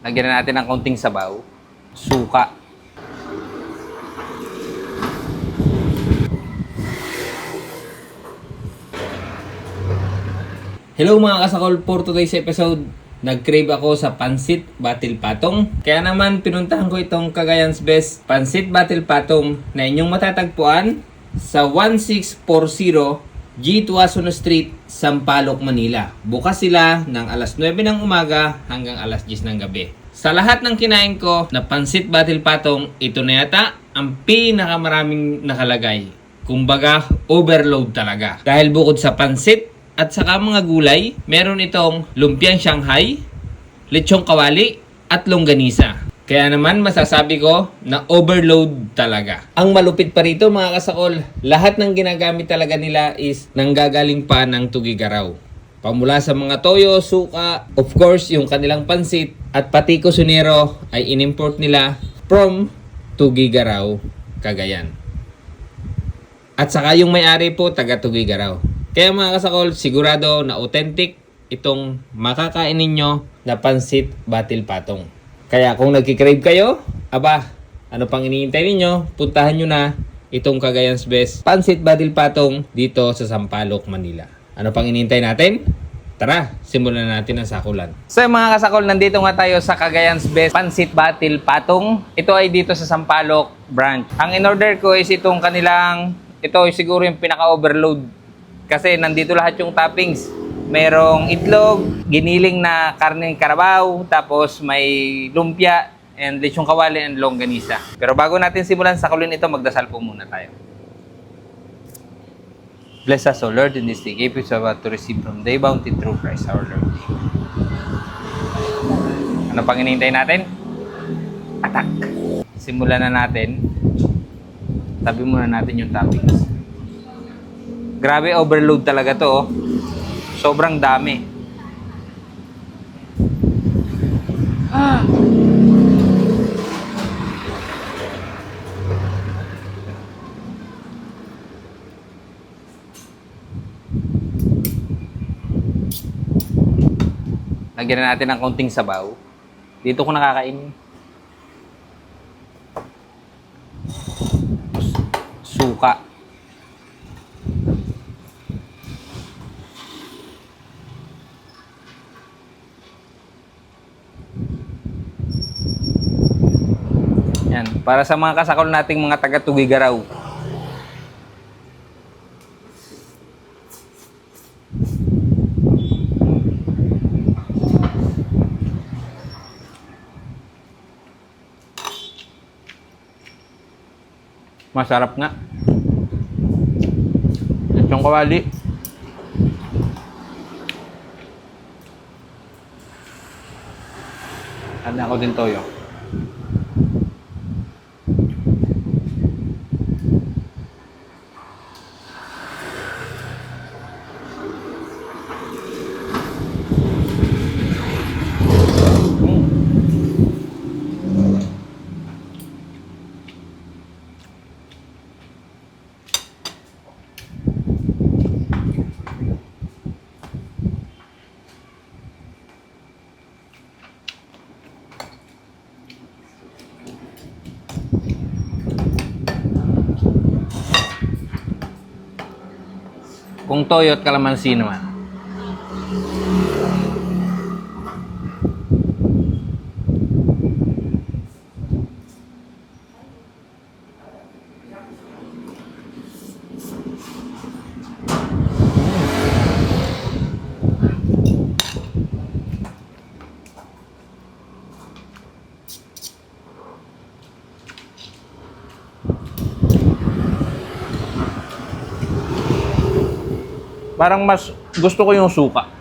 Lagyan na natin ng konting sabaw. Suka. Hello mga kasakol, for today's episode, nag-crave ako sa Pansit Batil Patong. Kaya naman pinuntahan ko itong Cagayan's Best Pansit Batil Patong na inyong matatagpuan sa 1640 G. Tuasono Street, Sampaloc, Manila. Bukas sila ng alas 9 ng umaga hanggang alas 10 ng gabi. Sa lahat ng kinain ko na Pansit Batil Patong, ito na yata ang pinakamaraming nakalagay. Kumbaga, overload talaga. Dahil bukod sa pansit at saka mga gulay, meron itong lumpiang Shanghai, lechong kawali, at longganisa. Kaya naman masasabi ko na overload talaga. Ang malupit pa rito mga kasakol, lahat ng ginagamit talaga nila is nanggagaling pa ng Tugigaraw. Pamula sa mga toyo, suka, of course yung kanilang pansit, at pati kusinero ay inimport nila from Tugigaraw, Cagayan. At saka yung may-ari po taga Tugigaraw. Kaya mga kasakol, sigurado na authentic itong makakain ninyo na Pansit Batil Patong. Kaya kung nagkikrave kayo, aba, ano pang iniintay ninyo? Puntahan nyo na itong Cagayan's Best Pansit Batil Patong dito sa Sampaloc, Manila. Ano pang iniintay natin? Tara, simulan natin ang sakulan. So mga kasakol, nandito nga tayo sa Cagayan's Best Pansit Batil Patong. Ito ay dito sa Sampaloc branch. Ang in-order ko is itong kanilang, ito siguro yung pinaka-overload. Kasi nandito lahat yung toppings. Merong itlog, giniling na karneng karabaw, tapos may lumpia, and lechong kawali, and longganisa. Pero bago natin simulan sakulin ito, magdasal po muna tayo. Bless us, O Lord, in this day. Give us about to receive from thy bounty through Christ our Lord. Ano pang hinihintay natin? Attack! Simulan na natin. Tabi muna natin yung toppings. Grabe, overload talaga to, oh. Sobrang dami. Lagyan na natin ng konting sabaw. Dito ko nakakain. Suka. Yan, para sa mga kasakol nating mga taga Tugigaraw. Masarap nga. Lechong kawali. Ano ako din toyo. Kung toyo at kalamansi naman. Parang mas gusto ko yung suka.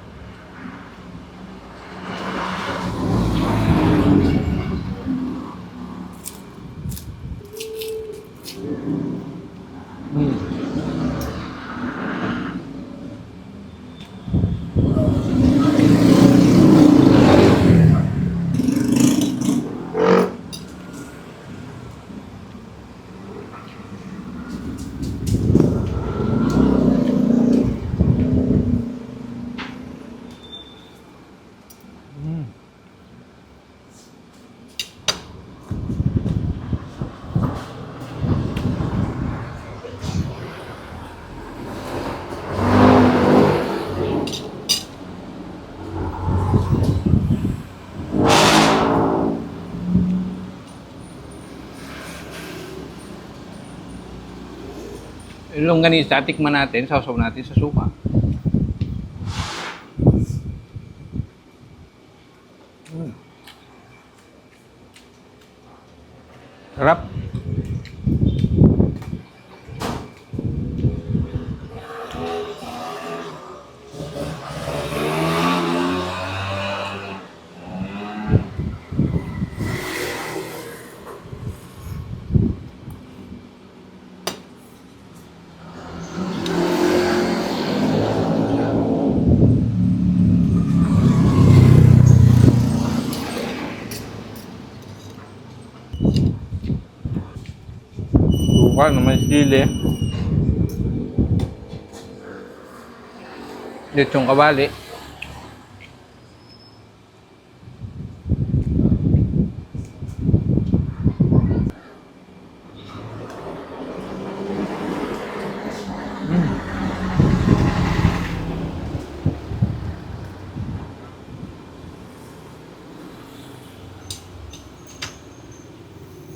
Yung longganisa, tikman natin, sausaw natin sa suka. Sarap. Suka na may sili. Lechong kawali.